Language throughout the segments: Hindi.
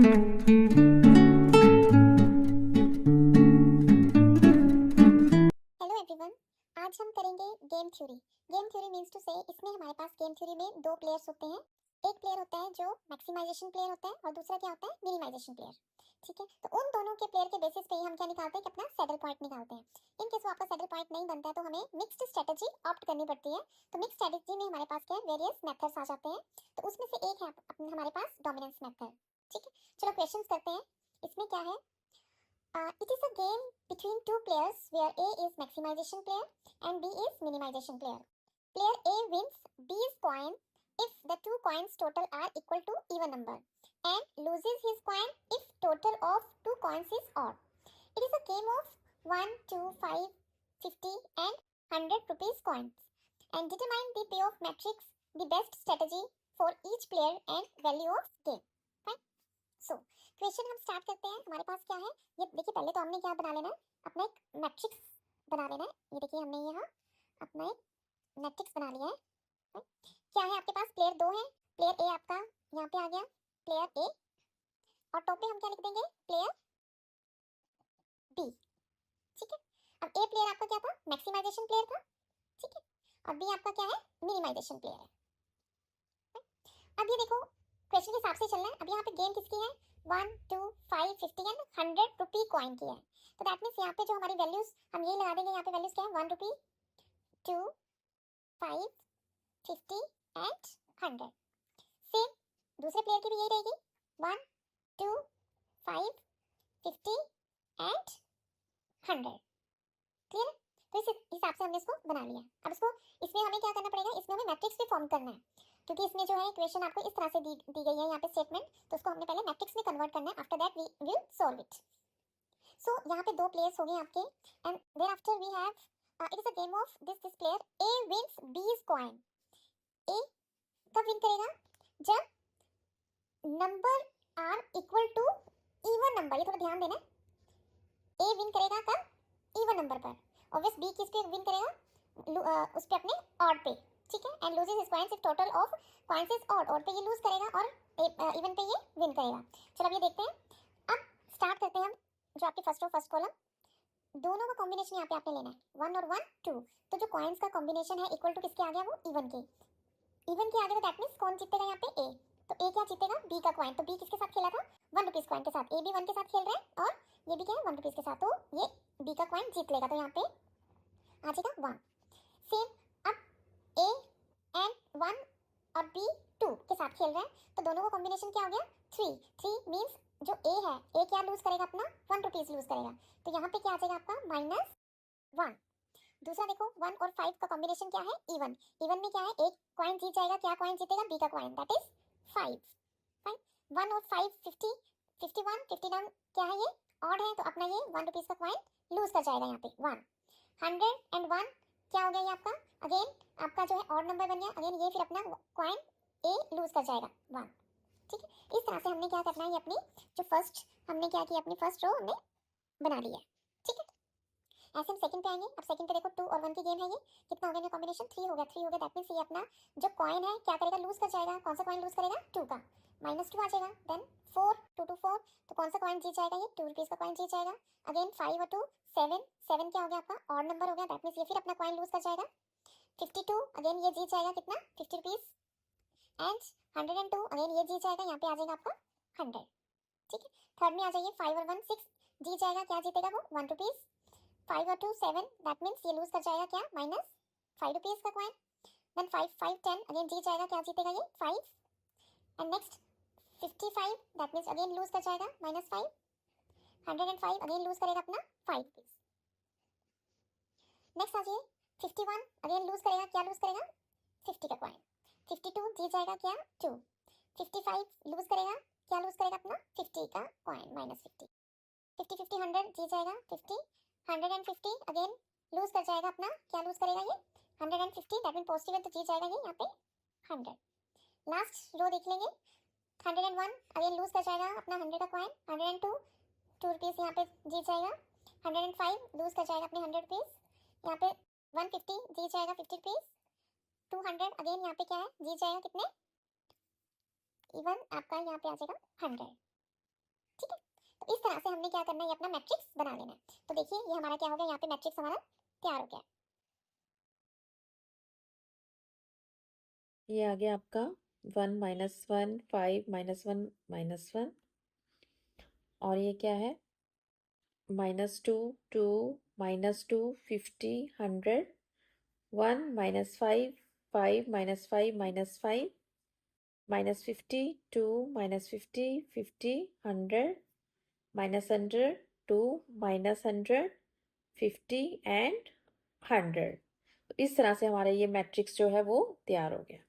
हेलो एवरीवन, आज हम करेंगे game theory. Game theory means to say इसमें हमारे पास गेम थ्योरी में दो प्लेयर्स होते हैं। एक प्लेयर होता है जो मैक्सिमाइजेशन प्लेयर होता है और दूसरा क्या होता है, मिनिमाइजेशन प्लेयर। ठीक है, तो उन दोनों के प्लेयर के बेसिस पे ही हम क्या निकालते हैं कि अपना सैडल पॉइंट निकालते हैं। इन केस वो आपका सैडल पॉइंट नहीं बनता है तो हमें मिक्स्ड स्ट्रेटजी ऑप्ट करनी पड़ती है। तो मिक्स्ड स्ट्रेटजी में हमारे पास क्या है, वेरियस मेथड्स आ जाते हैं। तो उसमें से एक है हमारे पास डोमिनेंस मेथड। ठीक है, चलो क्वेश्चंस करते हैं। इसमें क्या है, it is a game between two players where A is maximization player and B is minimization player. Player A wins B's coin if the two coins total are equal to even number and loses his coin if total of two coins is odd. It is a game of 1, 2, 5, 50 and 100 rupees coins and determine the payoff matrix, the best strategy for each player and value of game. Fine. So, question हम स्टार्ट करते हैं। हमारे पास क्या है, ये देखिए पहले तो हमने क्या बना लेना है, अपना एक मैट्रिक्स बना लेना है। ये देखिए हमने यहाँ अपना एक मैट्रिक्स बना लिया है। क्या है आपके पास, प्लेयर दो है। प्लेयर ए आपका यहाँ पे आ गया, प्लेयर ए, और टॉप पे हम क्या लिख देंगे, प्लेयर बी। ठीक है, अब ए प्लेयर आपका क्या था, मैक्सिमाइजेशन प्लेयर था। ठीक है, और बी आपका क्या है, मिनिमाइजेशन प्लेयर है। अब ये देखो क्वेश्चन के हिसाब से चलना है। अब यहाँ पे गेम किसकी है, 1, 2, 5, 50 एंड 100 रुपी कॉइन की है। तो दैट मीन्स यहाँ पे जो हमारी वैल्यूज हम ये लगा देंगे, यहाँ पे वैल्यूज क्या है, 1 रुपी, 2, 5, 50 एंड 100। सेम दूसरे प्लेयर की भी यही रहेगी, 1, 2, 5, 50 एंड 100। क्लियर है, तो इस हिसाब से हमने इसको बना लिया। अब इसको इसमें हमें क्या करना पड़ेगा, इसमें हमें मैट्रिक्स भी फॉर्म करना है, क्योंकि इसमें जो है इक्वेशन आपको इस तरह से दी गई है यहाँ पे स्टेटमेंट, तो उसको हमने पहले मैट्रिक्स में कन्वर्ट करना है। After that we will solve it. So यहाँ पे दो प्लेयर्स हो गए आपके, and then after we have it is a game of this player A wins B's coin. A कब विन करेगा, जब number are equal to even number. ये थोड़ा ध्यान देना, ए विन करेगा कब, इवन नंबर पर। ऑब्वियस बी किस पे विन करेगा, उस पे अपने ऑड पे। ठीक है, and loses his coins if total of coins is odd. Odd पे ये लूज करेगा और इवन पे ये विन करेगा। चलो अब ये देखते हैं। अब स्टार्ट करते हैं हम। जो आपके फर्स्ट रो फर्स्ट कॉलम, दोनों का कॉम्बिनेशन यहाँ पे आपने लेना है, 1 और 1 2। तो जो कॉइंस का कॉम्बिनेशन है इक्वल टू किसके आ गया, वो इवन के। इवन के आ गया, तो दैट मींस कौन जीतेगा यहाँ पे, ए। तो ए क्या जीतेगा, बी का कॉइन। तो बी किसके साथ खेला था, 1 रुपीस कॉइन के साथ। ए भी 1 के साथ खेल रहा है और ये भी क्या है, 1 रुपीस के साथ। तो ये बी का कॉइन जीत लेगा, तो यहाँ पे आ जाएगा 1। सेम अब ए एंड 1 और बी 2 के साथ खेल रहे हैं, तो दोनों का कॉम्बिनेशन क्या हो गया, 3। 3 मींस जो ए है, ए क्या लूज करेगा, अपना 1 रुपीस लूज करेगा। तो यहाँ पे क्या आ जाएगा आपका -1। दूसरा देखो 1 और 5 का कॉम्बिनेशन क्या है, इवन। इवन में क्या है, एक कॉइन जीत जाएगा, क्या कॉइन जीतेगा, बी का कॉइन, दैट इज 5। फाइन, 1 और 5 50, 51 59 क्या है, ये ऑड है, तो अपना ये 1 रुपीस का कॉइन लूज कर जाएगा यहाँ पे 1। 100 एंड 1 क्या हो गया, ये आपका अगेन आपका जो है ऑड नंबर बन गया। अगेन ये फिर अपना कॉइन ए लूज कर जाएगा 1। ठीक है, इस तरह से हमने क्या करना है, ये अपनी जो फर्स्ट हमने क्या किया, अपनी फर्स्ट रो हमने बना ली है। ठीक है, ऐसे हम सेकंड पे आएंगे। अब सेकंड पे देखो 2 और 1 की गेम है। ये कितना हो गया कॉम्बिनेशन, 3 हो गया। 3 हो गया, दैट मींस ये अपना जो कॉइन है क्या करेगा, लूज कर जाएगा। कौन सा कॉइन लूज करेगा, 2 का, -2 आ जाएगा। देन 4, 2 2 4, तो कौन सा कॉइन जीत जाएगा, ये 2 रुपीस का कॉइन जीत जाएगा। अगेन 5 और 2 7, 7 क्या हो गया आपका, ऑड नंबर हो गया, दैट मींस ये फिर अपना कॉइन लूज कर जाएगा। 52 अगेन ये जीत जाएगा, कितना, 50 रुपीस। एंड 102 अगेन ये जीत जाएगा, यहाँ पे आ जाएगा आपका 100। ठीक है, थर्ड में आ जाइए, 5 और 1 6 जीत जाएगा, क्या जीतेगा वो, 1 रुपीस। 5 और 2 7, दैट मींस ये लूज कर जाएगा, क्या, -5 रुपीस का कॉइन। देन 5 5 10 अगेन जीत जाएगा, क्या जीतेगा ये, 5। And next 55, that means again lose कर जाएगा, -5। 105 अगेन लूज करेगा अपना 5 रुपीस। नेक्स्ट आ जाइए 51 अगेन लूज करेगा, क्या लूज करेगा, 50 का कॉइन। 52 जीत जाएगा, क्या, 2। 55 लूज करेगा, क्या लूज करेगा, अपना 50 का कॉइन, -50। 50 50 100 जीत जाएगा, 50। 150 अगेन लूज कर जाएगा, अपना क्या लूज करेगा ये, 150, दैट मीन पॉजिटिव है, तो जीत जाएगा ये यहाँ पे 100। लास्ट रो देख लेंगे, 101 अगेन लूज कर जाएगा अपना 100 का कॉइन। 102 2 रुपीस यहाँ पे जीत जाएगा। 105 लूज कर जाएगा अपने 100 रुपीस, यहाँ पे 150 जीत जाएगा 50 रुपीस। 200 अगेन यहाँ पे क्या है, जीत जाएगा कितने, इवन आपका यहाँ पे आ जाएगा 100। तो इस तरह से हमने क्या करना है, ये अपना मैट्रिक्स बना लेना है। तो देखिए ये हमारा क्या हो गया, यहाँ पे मैट्रिक्स हमारा तैयार हो गया। ये आ गया आपका 1 -1 5 -1 -1 और ये क्या है -2 2 -2 50 100 1 -5 5 -5 -5 -50 2 -50 50 100 -100 2 -100 50 एंड 100। तो इस तरह से हमारा ये मैट्रिक्स जो है वो तैयार हो गया।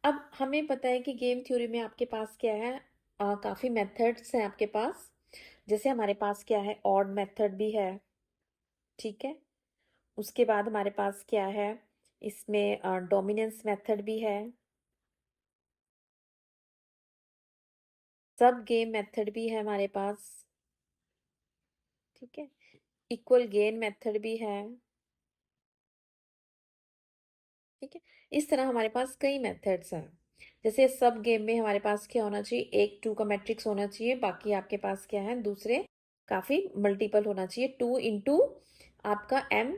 अब हमें पता है कि गेम थ्योरी में आपके पास क्या है, काफ़ी मेथड्स हैं आपके पास। जैसे हमारे पास क्या है, ऑड मेथड भी है, ठीक है। उसके बाद हमारे पास क्या है, इसमें डोमिनेंस मेथड भी है, सब गेम मेथड भी है हमारे पास, ठीक है। इक्वल गेन मेथड भी है, ठीक है। इस तरह हमारे पास कई मेथड्स हैं। जैसे सब गेम में हमारे पास क्या होना चाहिए, 1 2 का मैट्रिक्स होना चाहिए, बाकी आपके पास क्या है दूसरे काफ़ी मल्टीपल होना चाहिए, 2 इंटू आपका m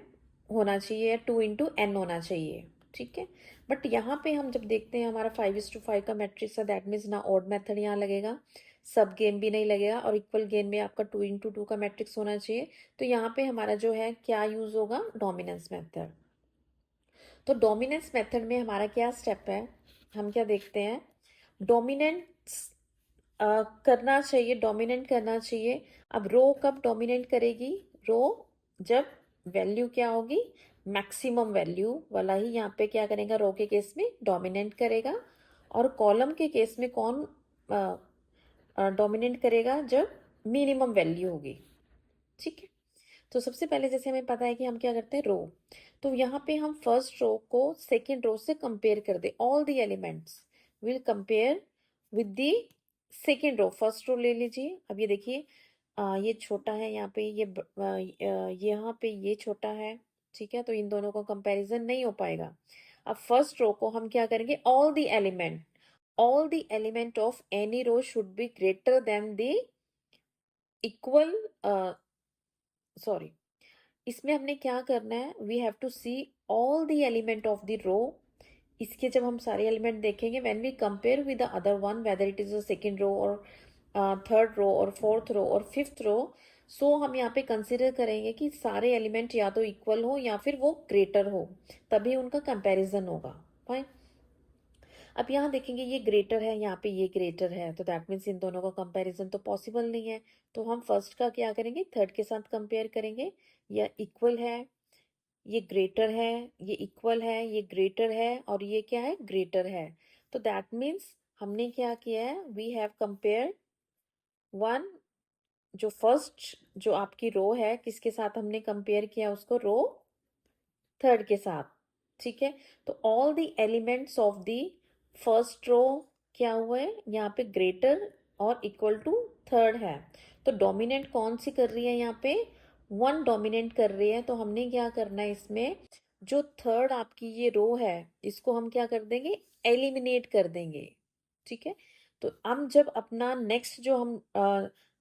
होना चाहिए, 2 इंटू n होना चाहिए, ठीक है। बट यहाँ पे हम जब देखते हैं हमारा 5:5 का मैट्रिक्स है, दैट मीन्स ना ऑड मेथड यहाँ लगेगा, सब गेम भी नहीं लगेगा, और इक्वल गेम में आपका 2 इंटू 2 का मैट्रिक्स होना चाहिए। तो यहाँ पे हमारा जो है क्या यूज़ होगा, डोमिनेंस मेथड। तो डोमिनेंस मेथड में हमारा क्या स्टेप है, हम क्या देखते हैं, डोमिनेंस करना चाहिए, डोमिनेंट करना चाहिए। अब रो कब डोमिनेंट करेगी, रो जब वैल्यू क्या होगी, मैक्सिमम वैल्यू वाला ही यहाँ पे क्या करेगा, रो के केस में डोमिनेंट करेगा। और कॉलम के केस में कौन डोमिनेंट करेगा, जब मिनिमम वैल्यू होगी, ठीक है। तो सबसे पहले जैसे हमें पता है कि हम क्या करते हैं, रो, तो यहाँ पे हम फर्स्ट रो को सेकेंड रो से कंपेयर कर दे, all the elements will compare with the second row. First row ले लीजिए। अब ये देखिए, ये छोटा है यहाँ पे, यहाँ पे ये छोटा है, ठीक है। तो इन दोनों का कंपैरिजन नहीं हो पाएगा। अब फर्स्ट रो को हम क्या करेंगे, all the element of any row should be greater than the equal, sorry, इसमें हमने क्या करना है, we have to see all the element of the row. इसके जब हम सारे एलिमेंट देखेंगे, when we compare with the other one, whether it is a second row और थर्ड रो और फोर्थ रो और फिफ्थ रो, सो हम यहाँ पे कंसिडर करेंगे कि सारे एलिमेंट या तो इक्वल हो या फिर वो ग्रेटर हो, तभी उनका कंपैरिजन होगा, फाइन। अब यहाँ देखेंगे ये ग्रेटर है, यहाँ पे ये ग्रेटर है, तो दैट मीन्स इन दोनों का कंपैरिजन तो पॉसिबल नहीं है। तो हम फर्स्ट का क्या करेंगे, थर्ड के साथ कंपेयर करेंगे, या इक्वल है, ये ग्रेटर है, ये इक्वल है, ये ग्रेटर है, और ये क्या है, ग्रेटर है। तो दैट मीन्स हमने क्या किया है, वी हैव कंपेयर वन, जो फर्स्ट जो आपकी रो है किसके साथ हमने कंपेयर किया उसको, रो थर्ड के साथ, ठीक है। तो all the elements of the first row क्या हुए, यहाँ पे ग्रेटर और इक्वल टू थर्ड है। तो डोमिनेंट कौन सी कर रही है, यहाँ पे वन डोमिनेंट कर रही है। तो हमने क्या करना है, इसमें जो थर्ड आपकी ये रो है, इसको हम क्या कर देंगे, एलिमिनेट कर देंगे, ठीक है। तो हम जब अपना नेक्स्ट जो हम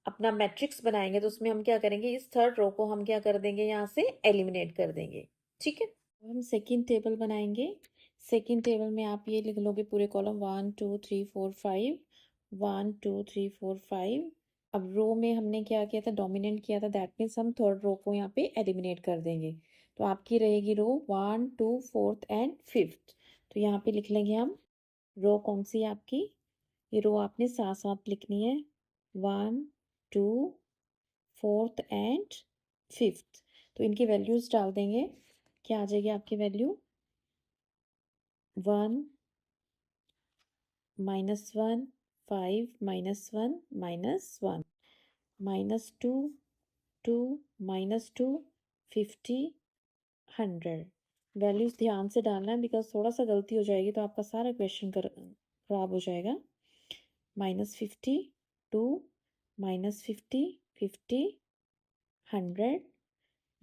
अपना मैट्रिक्स बनाएंगे, तो उसमें हम क्या करेंगे, इस थर्ड रो को हम क्या कर देंगे, यहाँ से एलिमिनेट कर देंगे, ठीक है। हम सेकेंड टेबल बनाएंगे। सेकेंड टेबल में आप ये लिख लोगे पूरे कॉलम 1 2 3 4 5, 1 2 3 4 5। अब रो में हमने क्या किया था, डोमिनेंट किया था, दैट मीन्स हम थर्ड रो को यहाँ पे एलिमिनेट कर देंगे। तो आपकी रहेगी रो 1 2 4th एंड 5th। तो यहाँ पे लिख लेंगे हम, रो कौन सी है आपकी, ये रो आपने साथ साथ लिखनी है, 1 2 4th एंड 5th। तो इनकी वैल्यूज डाल देंगे, क्या आ जाएगी आपकी वैल्यू, 1 -1 5 -1 -1 -2 2 -2 50 100। वैल्यूज ध्यान से डालना है, बिकॉज थोड़ा सा गलती हो जाएगी तो आपका सारा क्वेश्चन खराब हो जाएगा। -50 2 -50 50 100,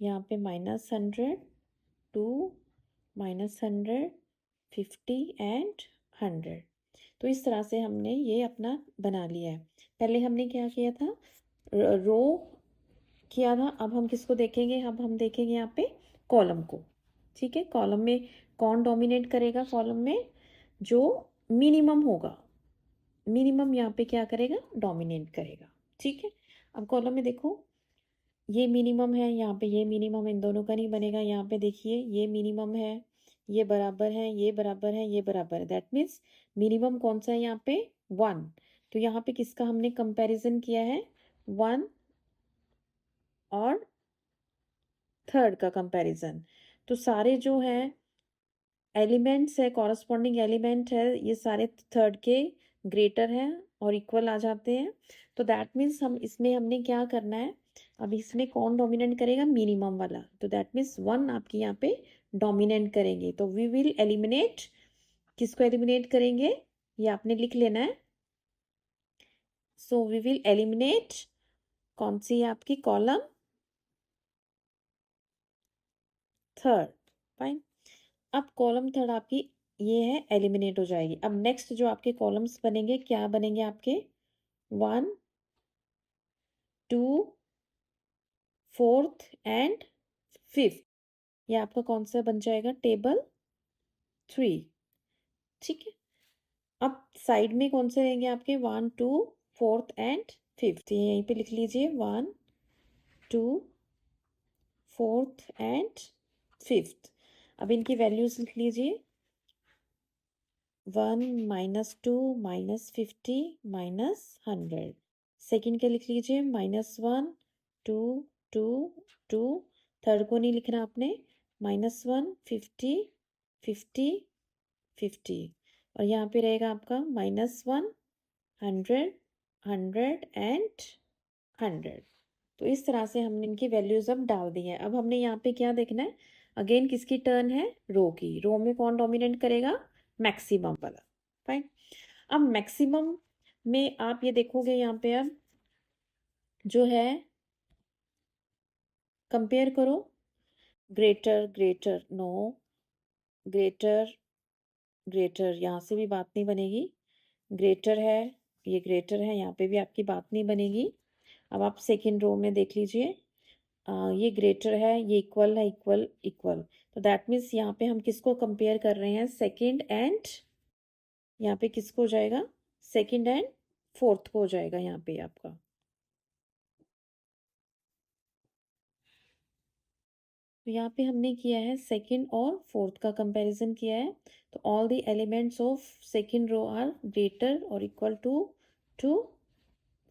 यहाँ पे -100 2 -100 50 एंड 100। तो इस तरह से हमने ये अपना बना लिया है। पहले हमने क्या किया था, रो किया था, अब हम किसको देखेंगे, अब हम देखेंगे यहाँ पे कॉलम को। ठीक है, कॉलम में कौन डोमिनेट करेगा, कॉलम में जो मिनिमम होगा, मिनिमम यहाँ पे क्या करेगा, डोमिनेट करेगा। ठीक है, अब कॉलम में देखो ये मिनिमम है, यहाँ पे ये मिनिमम, इन दोनों का नहीं बनेगा। यहाँ पे देखिए ये मिनिमम है, ये बराबर है, ये बराबर है, ये बराबर है, दैट मीन्स मिनिमम कौन सा है यहाँ पे, 1। तो यहाँ पे किसका हमने कंपैरिजन किया है, 1 और थर्ड का कंपैरिजन। तो सारे जो है एलिमेंट्स है, कॉरस्पॉन्डिंग एलिमेंट है, ये सारे थर्ड के ग्रेटर हैं और इक्वल आ जाते हैं। तो दैट मीन्स हम इसमें हमने क्या करना है, अब इसमें कौन डोमिनेट करेगा, मिनिमम वाला। तो दैट मीन्स 1 आपके यहाँ पे डोमिनेट करेंगे। तो वी विल एलिमिनेट, किसको एलिमिनेट करेंगे, ये आपने लिख लेना है। सो वी विल एलिमिनेट, कौन सी है आपकी कॉलम, थर्ड। फाइन, अब कॉलम थर्ड आपकी ये है एलिमिनेट हो जाएगी। अब नेक्स्ट जो आपके कॉलम्स बनेंगे, क्या बनेंगे आपके, 1 2 4th एंड 5th, ये आपका कौन सा बन जाएगा, टेबल 3। ठीक है, अब साइड में कौन से रहेंगे आपके, 1 2 4th एंड 5th, ये यहीं पे लिख लीजिए, 1 2 4th एंड 5th। अब इनकी वैल्यूज लिख लीजिए, 1 -2 -50 -100। सेकेंड के लिख लीजिए, -1 2 2 2। थर्ड को नहीं लिखना आपने, -1 50 50 50। और यहाँ पे रहेगा आपका -1 100 100 एंड 100। तो इस तरह से हमने इनकी वैल्यूज अब डाल दी हैं। अब हमने यहाँ पे क्या देखना है, अगेन किसकी टर्न है, रो की। रो में कौन डोमिनेट करेगा, मैक्सिमम वाला। फाइन, अब मैक्सिमम में आप ये देखोगे यहाँ पे अब जो है, कंपेयर करो, greater greater, no, greater greater, यहाँ से भी बात नहीं बनेगी। ग्रेटर है, ये ग्रेटर है, यहाँ पे भी आपकी बात नहीं बनेगी। अब आप सेकेंड रो में देख लीजिए, ये ग्रेटर है, ये इक्वल है, इक्वल इक्वल। तो दैट मीन्स यहाँ पे हम किसको कंपेयर कर रहे हैं, सेकेंड एंड, यहाँ पे किसको हो जाएगा, सेकेंड एंड फोर्थ को हो जाएगा यहाँ पे आपका। तो यहाँ पे हमने किया है सेकेंड और फोर्थ का कंपैरिजन किया है। तो all the elements of second row are greater और इक्वल टू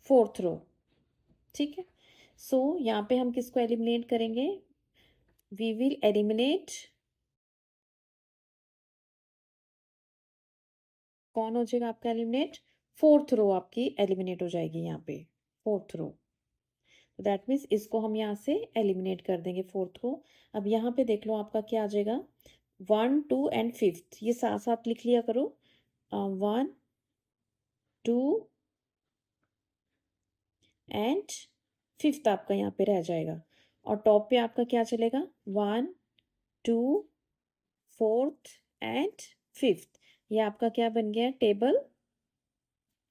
फोर्थ रो। ठीक है, सो यहाँ पे हम किसको एलिमिनेट करेंगे, वी विल एलिमिनेट, कौन हो जाएगा आपका एलिमिनेट, फोर्थ रो आपकी एलिमिनेट हो जाएगी यहाँ पे, फोर्थ रो। तो दैट मीन्स इसको हम यहाँ से एलिमिनेट कर देंगे, फोर्थ को। अब यहाँ पे देख लो आपका क्या आ जाएगा, 1 2 एंड 5th, ये साथ साथ लिख लिया करो, 1 2 एंड 5th आपका यहाँ पे रह जाएगा। और टॉप पे आपका क्या चलेगा, 1 2 4th एंड 5th, ये आपका क्या बन गया, टेबल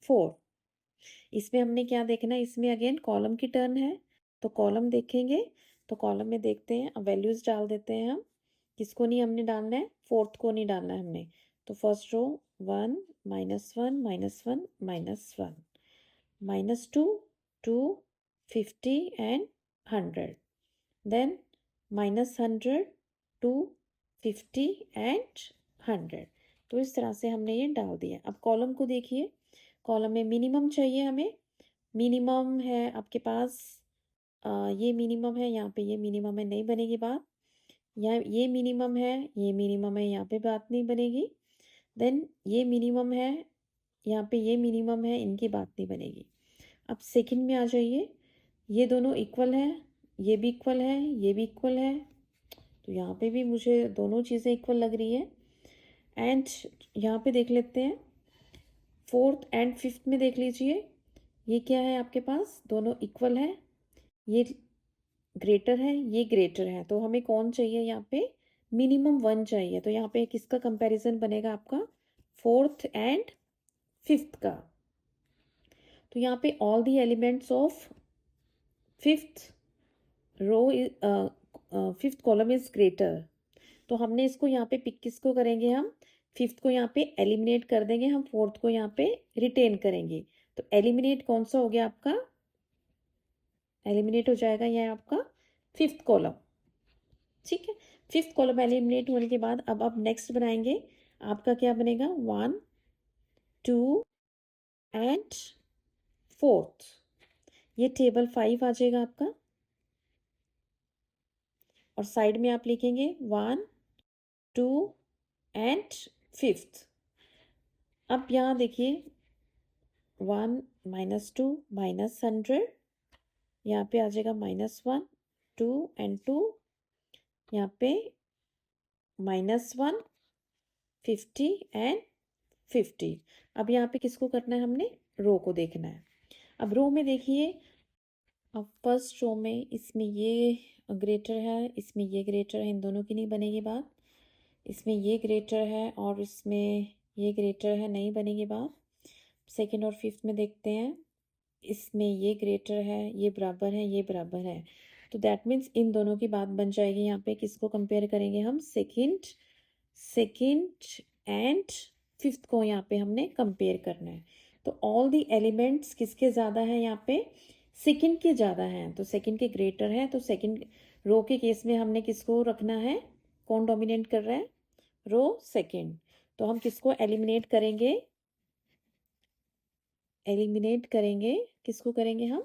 4। इसमें हमने क्या देखना है, इसमें अगेन कॉलम की टर्न है, तो कॉलम देखेंगे। तो कॉलम में देखते हैं, अब वैल्यूज डाल देते हैं हम। किसको नहीं हमने डालना है, फोर्थ को नहीं डालना है हमने। तो first row 1 -1 -1 -1, -2 2 50 and 100, then -100 2 50 and 100। तो इस तरह से हमने ये डाल दिया। अब कॉलम को देखिए, कॉलम में मिनिमम चाहिए हमें, मिनिमम है आपके पास, ये मिनिमम है, यहाँ पे ये मिनिमम है, नहीं बनेगी बात। यहाँ ये मिनिमम है, ये मिनिमम है, यहाँ पे बात नहीं बनेगी। देन ये मिनिमम है, यहाँ पे ये मिनिमम है, इनकी बात नहीं बनेगी। अब सेकंड में आ जाइए, ये दोनों इक्वल है, ये भी इक्वल है, ये भी इक्वल है, तो यहाँ पे भी मुझे दोनों चीज़ें इक्वल लग रही है। एंड यहाँ पे देख लेते हैं, फोर्थ एंड फिफ्थ में देख लीजिए, ये क्या है आपके पास, दोनों इक्वल है, ये ग्रेटर है, ये ग्रेटर है। तो हमें कौन चाहिए यहाँ पे, मिनिमम 1 चाहिए। तो यहाँ पे किसका कंपैरिजन बनेगा आपका, फोर्थ एंड फिफ्थ का। तो यहाँ पे all the elements of fifth row fifth column is greater, तो हमने इसको यहाँ पे पिक किसको करेंगे, हम फिफ्थ को यहाँ पे एलिमिनेट कर देंगे, हम फोर्थ को यहाँ पे रिटेन करेंगे। तो एलिमिनेट कौन सा हो गया आपका, एलिमिनेट हो जाएगा यह आपका फिफ्थ कॉलम। ठीक है, फिफ्थ कॉलम एलिमिनेट होने के बाद अब आप नेक्स्ट बनाएंगे, आपका क्या बनेगा, 1 2 एंड फोर्थ, ये टेबल 5 आ जाएगा आपका, और साइड में आप लिखेंगे 1 2 एंड फिफ्थ। अब यहाँ देखिए 1 -2 -100, यहाँ पे आ जाएगा -1 2 एंड 2, यहाँ पे -1 50 एंड 50। अब यहाँ पे किसको करना है, हमने रो को देखना है। अब रो में देखिए, अब फर्स्ट रो में इसमें ये ग्रेटर है, इसमें ये ग्रेटर है, इन दोनों की नहीं बनेगी बात। इसमें ये ग्रेटर है और इसमें ये ग्रेटर है, नहीं बनेगी बात। सेकंड और फिफ्थ में देखते हैं, इसमें ये ग्रेटर है, ये बराबर है, ये बराबर है, तो दैट मीन्स इन दोनों की बात बन जाएगी। यहाँ पे किसको कंपेयर करेंगे हम, सेकंड एंड फिफ्थ को यहाँ पे हमने कंपेयर करना है। तो ऑल द एलिमेंट्स किसके ज़्यादा हैं, यहाँ पे सेकंड के ज़्यादा हैं, तो सेकंड के ग्रेटर है। तो सेकंड रो के केस में हमने किसको रखना है, कौन डोमिनेट कर रहा है, रो सेकंड। तो हम किसको एलिमिनेट करेंगे, किसको करेंगे हम,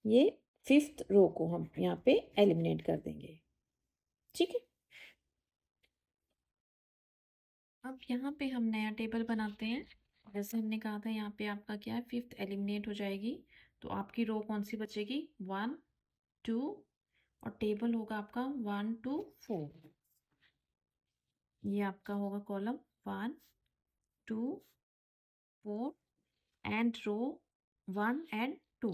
ये फिफ्थ रो को हम यहाँ पे एलिमिनेट कर देंगे। ठीक है, अब यहाँ पे हम नया टेबल बनाते हैं। जैसे हमने कहा था, यहाँ पे आपका क्या है, फिफ्थ एलिमिनेट हो जाएगी, तो आपकी रो कौन सी बचेगी, 1 2, और टेबल होगा आपका 1 2 4। ये आपका होगा कॉलम 1 2 4 एंड रो 1 एंड 2।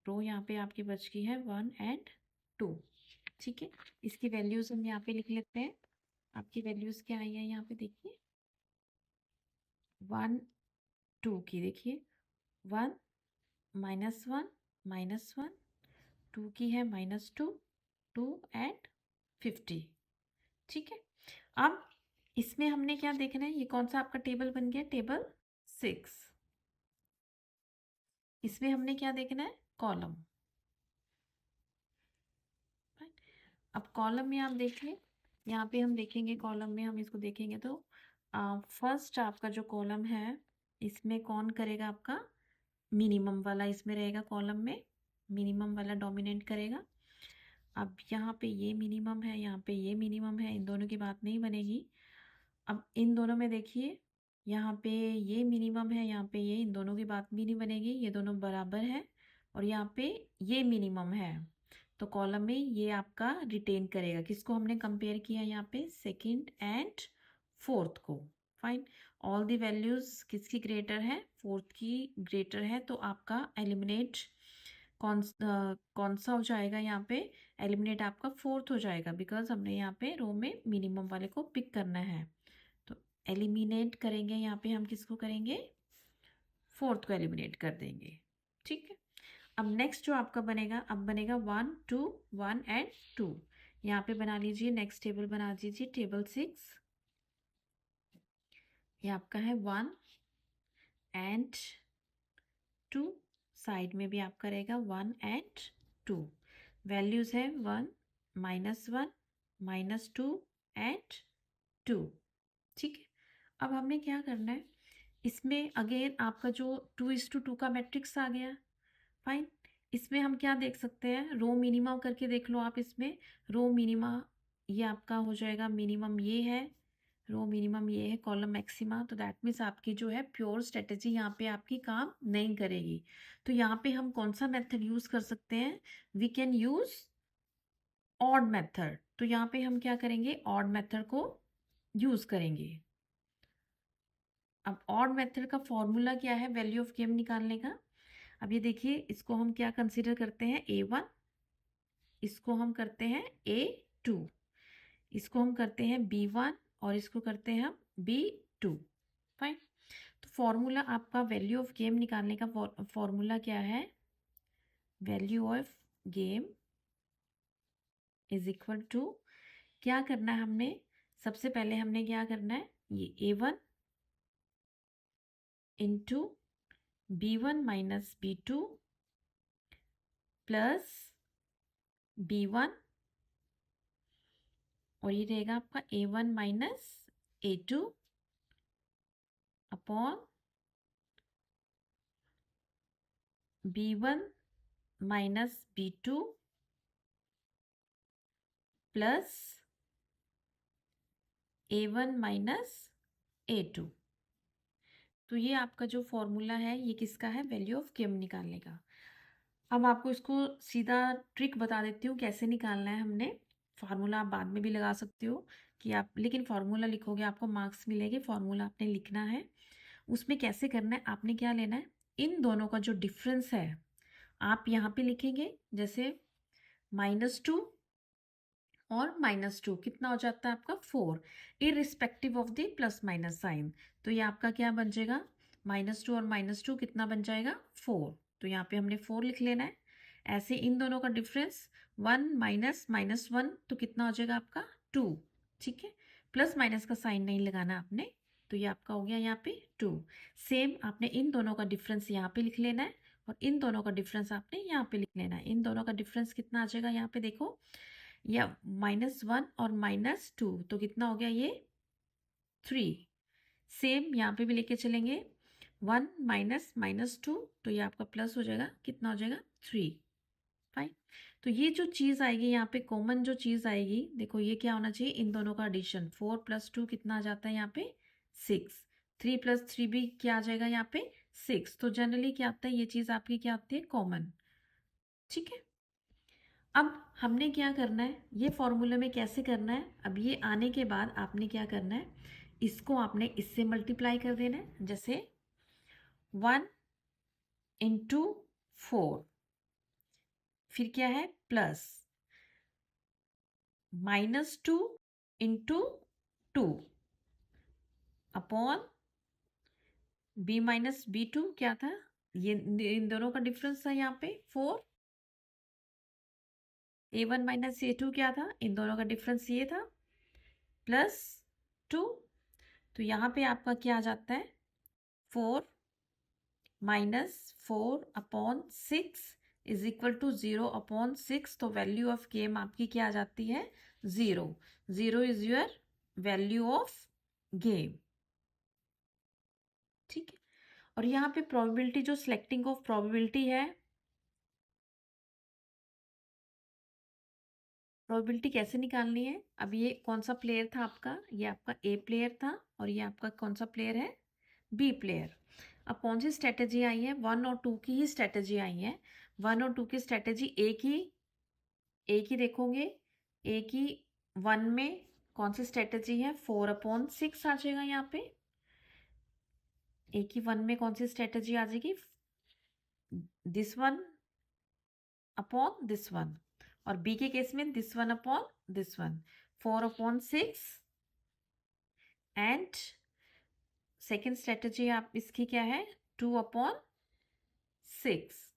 रो यहाँ पे आपकी बच गई है 1 एंड 2। ठीक है, इसकी वैल्यूज हम यहाँ पे लिख लेते हैं। आपकी वैल्यूज क्या आई है, यहाँ पे देखिए 1 2 की, देखिए 1 -1 -1, 2 की है -2 2 एंड 50। ठीक है, अब इसमें हमने क्या देखना है, ये कौन सा आपका टेबल बन गया, टेबल 6। इसमें हमने क्या देखना है, कॉलम। अब कॉलम में आप देखिए, यहाँ पे हम देखेंगे, कॉलम में हम इसको देखेंगे तो फर्स्ट आपका जो कॉलम है, इसमें कौन करेगा, आपका मिनिमम वाला इसमें रहेगा, कॉलम में मिनिमम वाला डोमिनेट करेगा। अब यहाँ पे ये मिनिमम है, यहाँ पे ये मिनिमम है, इन दोनों की बात नहीं बनेगी। अब इन दोनों में देखिए, यहाँ पे ये मिनिमम है, यहाँ पे ये, इन दोनों की बात भी नहीं बनेगी, ये दोनों बराबर है, और यहाँ पे ये मिनिमम है, तो कॉलम में ये आपका रिटेन करेगा। किसको हमने कंपेयर किया, यहाँ पे सेकंड एंड फोर्थ को। फाइन, ऑल दी वैल्यूज किसकी ग्रेटर है, फोर्थ की ग्रेटर है, तो आपका एलिमिनेट कौन सा हो जाएगा, यहाँ पे एलिमिनेट आपका फोर्थ हो जाएगा, बिकॉज हमने यहाँ पे रो में मिनिमम वाले को पिक करना है। तो एलिमिनेट करेंगे, यहाँ पे हम किसको करेंगे, फोर्थ को एलिमिनेट कर देंगे। ठीक है, अब नेक्स्ट जो आपका बनेगा, अब बनेगा 1 2 1 एंड 2। यहाँ पे बना लीजिए, नेक्स्ट टेबल बना दीजिए, टेबल 6। ये आपका है 1 एंड 2, साइड में भी आपका रहेगा 1 एंड 2। वैल्यूज है 1 -1 -2 एंड 2। ठीक है, अब हमने क्या करना है, इसमें अगेन आपका जो 2:2 का मैट्रिक्स आ गया। फाइन, इसमें हम क्या देख सकते हैं, रो मिनिमा करके देख लो आप। इसमें रो मिनिमा ये आपका हो जाएगा, मिनिमम ये है, रो मिनिमम ये है, कॉलम मैक्सिमा। तो दैट मीन्स आपकी जो है प्योर स्ट्रेटेजी यहाँ पे आपकी काम नहीं करेगी। तो यहाँ पे हम कौन सा मेथड यूज कर सकते हैं, we can use odd method. तो यहाँ पे हम क्या करेंगे, ऑड मेथड को यूज करेंगे। अब ऑड मेथड का फॉर्मूला क्या है, वैल्यू ऑफ गेम निकालने का। अब ये देखिए, इसको हम क्या कंसीडर करते हैं, A1, इसको हम करते हैं A2, इसको हम करते हैं B1, और इसको करते हैं हम B2। फाइन, तो फॉर्मूला आपका वैल्यू ऑफ गेम निकालने का फॉर्मूला क्या है, value of game is equal to, क्या करना है हमने, सबसे पहले हमने क्या करना है, ये A1 into B1 minus B2 plus B1, और ये रहेगा आपका A1 minus A2 upon B1 minus B2 plus A1 minus A2। तो ये आपका जो फॉर्मूला है ये किसका है, वैल्यू ऑफ गेम निकालने का। अब आपको इसको सीधा ट्रिक बता देती हूँ कैसे निकालना है हमने। फार्मूला आप बाद में भी लगा सकते हो कि आप, लेकिन फार्मूला लिखोगे आपको मार्क्स मिलेंगे। फार्मूला आपने लिखना है, उसमें कैसे करना है, आपने क्या लेना है, इन दोनों का जो डिफरेंस है आप यहाँ पे लिखेंगे, जैसे -2 और -2 कितना हो जाता है आपका 4, irrespective of the plus minus sign. तो ये आपका क्या बन जाएगा, -2 और -2 कितना बन जाएगा 4। तो यहाँ पे हमने 4 लिख लेना है। ऐसे इन दोनों का डिफरेंस 1 माइनस -1 तो कितना हो जाएगा आपका 2, ठीक है। प्लस माइनस का साइन नहीं लगाना आपने, तो ये आपका हो गया यहाँ पे 2। सेम आपने इन दोनों का डिफरेंस यहाँ पे लिख लेना है और इन दोनों का डिफरेंस आपने यहाँ पे लिख लेना है। इन दोनों का डिफरेंस कितना आ जाएगा यहाँ पे देखो, या -1 और -2 तो कितना हो गया ये 3। सेम यहाँ पे भी लेके चलेंगे, 1 माइनस -2 तो ये आपका प्लस हो जाएगा, कितना हो जाएगा 3। फाइन। तो ये जो चीज़ आएगी यहाँ पे, कॉमन जो चीज़ आएगी, देखो ये क्या होना चाहिए, इन दोनों का एडिशन। 4 + 2 कितना आ जाता है यहाँ पे 6, 3 + 3 भी क्या आ जाएगा यहाँ पे 6। तो जनरली क्या आता है, ये चीज़ आपकी क्या आती है कॉमन, ठीक है। अब हमने क्या करना है, ये फॉर्मूले में कैसे करना है, अब ये आने के बाद आपने क्या करना है, इसको आपने इससे मल्टीप्लाई कर देना है। जैसे 1 × 4, फिर क्या है plus -2 × 2 upon B minus B2 क्या था, ये इन दोनों का डिफरेंस था यहाँ पे 4। A1 माइनस A2 क्या था, इन दोनों का डिफरेंस ये था प्लस 2। तो यहाँ पे आपका क्या आ जाता है 4 -4 upon 6 is equal to 0 upon 6। तो वैल्यू ऑफ गेम आपकी क्या आ जाती है 0। 0 is your value of game, ठीक है। और यहाँ पे प्रोबेबिलिटी, जो सिलेक्टिंग ऑफ प्रोबेबिलिटी है, प्रोबेबिलिटी कैसे निकालनी है। अब ये कौन सा प्लेयर था आपका, ये आपका A प्लेयर था और ये आपका कौन सा प्लेयर है B प्लेयर। अब कौन सी स्ट्रेटेजी आई है, 1 और 2 की ही स्ट्रेटेजी आई है। 1 और 2 की स्ट्रेटेजी एक ही देखोगे, एक ही 1 में कौन सी स्ट्रेटेजी है 4/6 आ जाएगा यहाँ पे। एक ही 1 में कौन सी स्ट्रेटेजी आ जाएगी, दिस 1 अपॉन दिस 1, और B के केस में this 1 upon this 1, 4/6। And second strategy आप इसकी क्या है 2/6।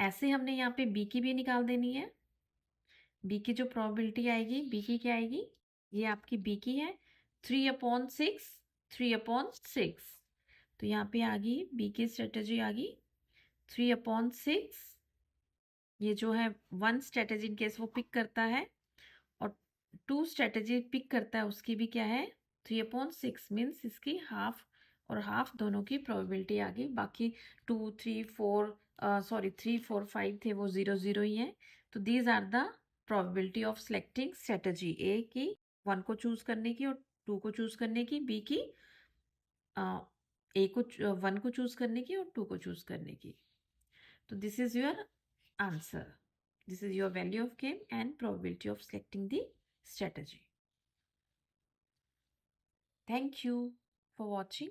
ऐसे हमने यहाँ पे B की भी निकाल देनी है। B की जो प्रोबेबिलिटी आएगी, B की क्या आएगी, ये आपकी B की है 3/6, 3/6। तो यहाँ पे आ गई B की स्ट्रेटेजी आ गई 3/6। ये जो है 1 स्ट्रेटेजी इन केस वो पिक करता है और 2 स्ट्रेटेजी पिक करता है, उसकी भी क्या है 3/6, मीन्स इसकी हाफ और हाफ दोनों की प्रोबेबिलिटी आ गई। बाकी 2 3 4 3 4 5 थे वो 0 0 ही है। तो these are the probability of selecting strategy, A की 1 को चूज करने की और 2 को चूज करने की, बी की ए को 1 को चूज करने की और 2 को चूज करने की। तो this is your answer. This is your value of game and probability of selecting the strategy. Thank you for watching.